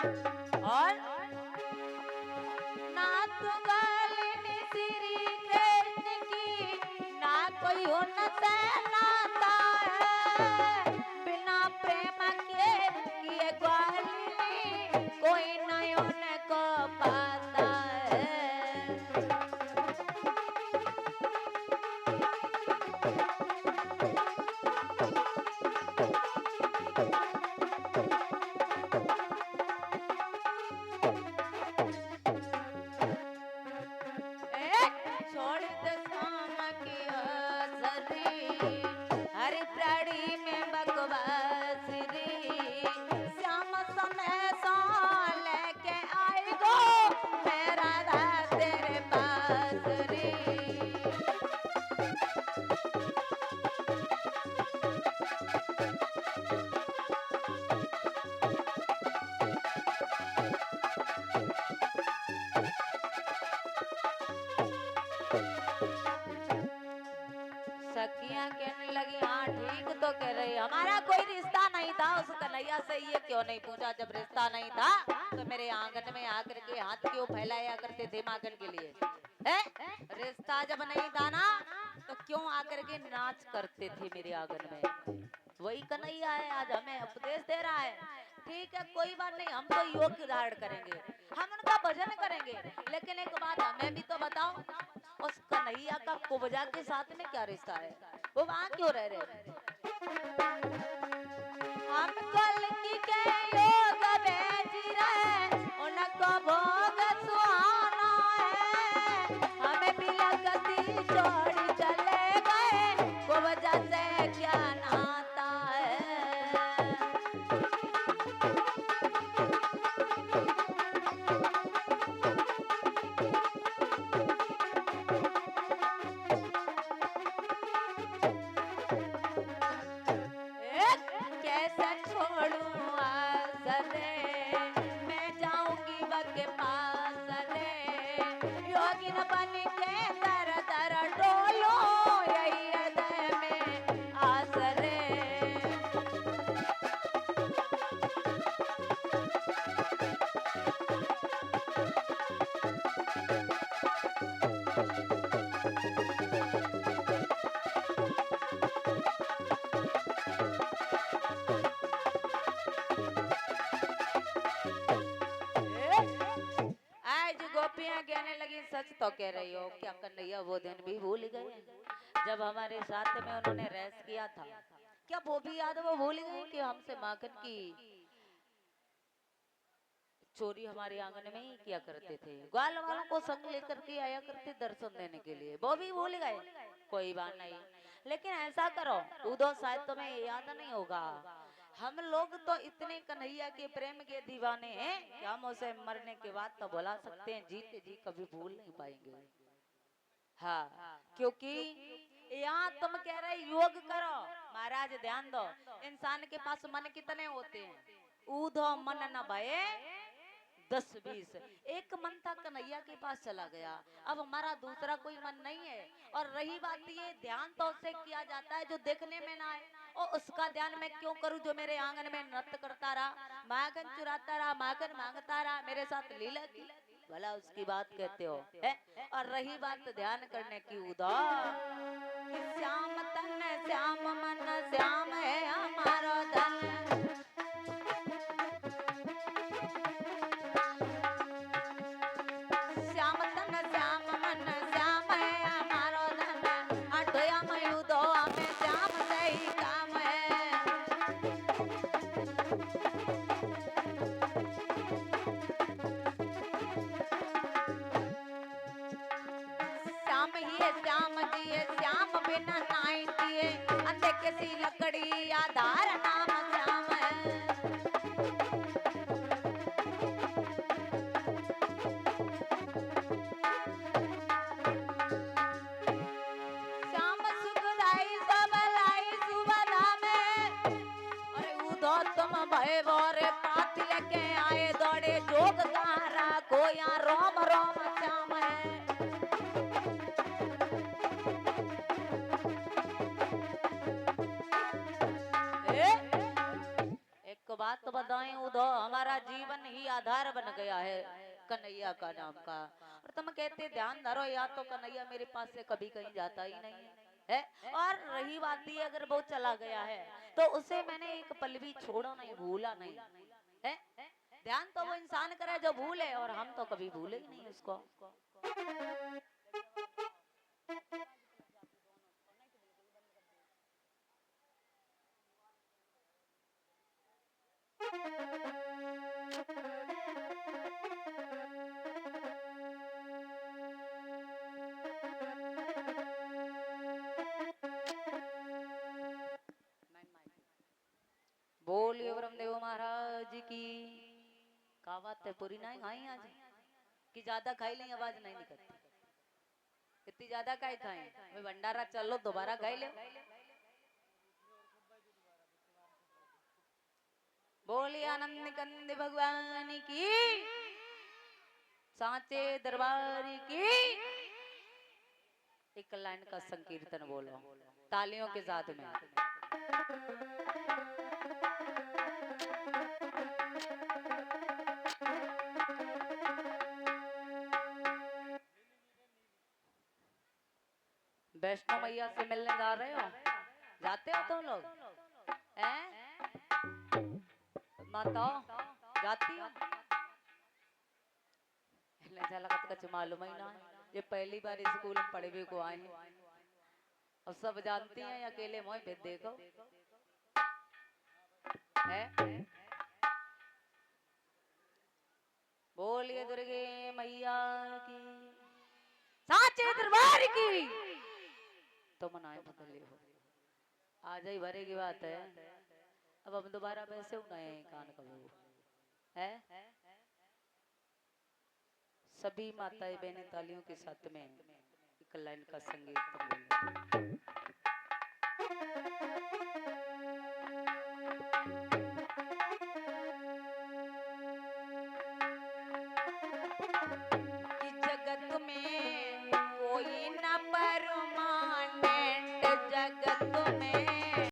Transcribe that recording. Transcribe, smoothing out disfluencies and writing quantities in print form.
और ना तो गालिनी सिरी कृष्ण की ना कोई उन्नत नाता है बिना प्रेम के किए गालिनी कोई नहीं उनको पाता है। छोड़ दे शाम की हसरी हरि प्राणी में बकवास री श्याम संदेशा लेके आई गो मेरा राधा तेरे पास री। सखियां कहने लगी हाँ ठीक तो कह रही हमारा कोई रिश्ता नहीं था उस कन्हैया से ये क्यों नहीं पूछा जब रिश्ता नहीं था तो मेरे आंगन में आकर के हाथ क्यों फैलाया करते थे मांगन के लिए रिश्ता जब नहीं था ना तो क्यों आकर के नाच करते थे मेरे आंगन में। वही कन्हैया है आज हमें उपदेश दे रहा है। ठीक है कोई बात नहीं हम तो योग धारण करेंगे हम उनका भजन करेंगे लेकिन एक बात हमें भी तो बताओ उस कन्हैया का कुब्जा के साथ में क्या रिश्ता है वो वहां क्यों रह रहे। हम कल की के योग बेच रहे उनको भोग सुहाना है हमें भी लगती छोड़ी चले गए कुब्जा से क्या नाता है। कैसे छोड़ूं आसरे मैं जाऊंगी बके पास रे योगिन बन के दर दर डोलो यही हृदय में आसरे। गोपियां कहने लगी सच तो कह रही हो क्या कन्हैया वो दिन भी भूल गए जब हमारे साथ में उन्होंने रेस किया था क्या वो भी याद वो भूल गए कि हमसे माखन की चोरी हमारे आंगन में ही किया करते थे ग्वाल वालों को संग लेकर के आया करते दर्शन देने के लिए वो भी भूल गए। कोई बात नहीं लेकिन ऐसा करो उदो शायद तुम्हें याद नहीं होगा हम लोग तो इतने कन्हैया के प्रेम के दीवाने हैं कि हम उसे मरने के बाद तो भुला सकते हैं जीते जी कभी भूल नहीं पाएंगे। हाँ क्योंकि यहाँ तुम कह रहे योग करो महाराज ध्यान दो इंसान के पास मन कितने होते हैं ऊधो मन न भये 10-20 एक मन था कन्हैया के पास चला गया अब हमारा दूसरा कोई मन नहीं है। और रही बात ये ध्यान तो उससे किया जाता है जो देखने में ना है और उसका ध्यान मैं क्यों करूं जो मेरे आंगन में नृत्य करता रहा माखन चुराता रहा माखन मांगता रहा मेरे साथ लीला की भला उसकी बात कहते हो है? और रही बात ध्यान करने की उदार श्याम तन श्याम मन श्याम है हमारा धन किसी लकड़ी आधार नाम श्याम है। श्याम सुखदाई सबलाई सुबधा में अरे उधो तुम भय बोरे पात लेके आए दौड़े जोग गारा को यहाँ रोम रोम श्याम है। बात तो बताएं उधो हमारा जीवन ही आधार बन गया है कन्हैया का नाम का। और तुम कहते ध्यान धरो या तो कन्हैया मेरे पास से कभी कहीं जाता ही नहीं है। और रही बात ये अगर वो चला गया है तो उसे मैंने एक पल भी छोड़ा नहीं, भूला नहीं है। ध्यान तो वो इंसान करे जो भूले, और हम तो कभी भूले ही नहीं उसको। बोलिए ब्रह्मदेव महाराज की। का बात है, पूरी नहीं खाई आज कि ज्यादा खाई लें, आवाज नहीं निकलती। इतनी ज्यादा काहे खाएं, वे भंडारा चलो दोबारा खाई ले। बोलिए आनंद कंद भगवान की, सांचे दरबार की। एक लाइन का संकीर्तन बोलो तालियों के साथ में। वैष्णो मैया से मिलने जा रहे हो, जाते हो तुम लोग हैं? माता जाती हो? लगत कुछ मालूम ही ना, ये पहली बार स्कूल में पढ़े भी को आए हैं। और सब जानती हैं अकेले मोह भेद देखो है। बोलिए दुर्गे मैया की, साचे दरबार की। तो मनाए बदल हो, आज ही भरे की बात है। अब हम दोबारा वैसे उगाए कान कबू है। सभी माताएं बहनें तालियों के साथ में एक लाइन का संगीत बोले।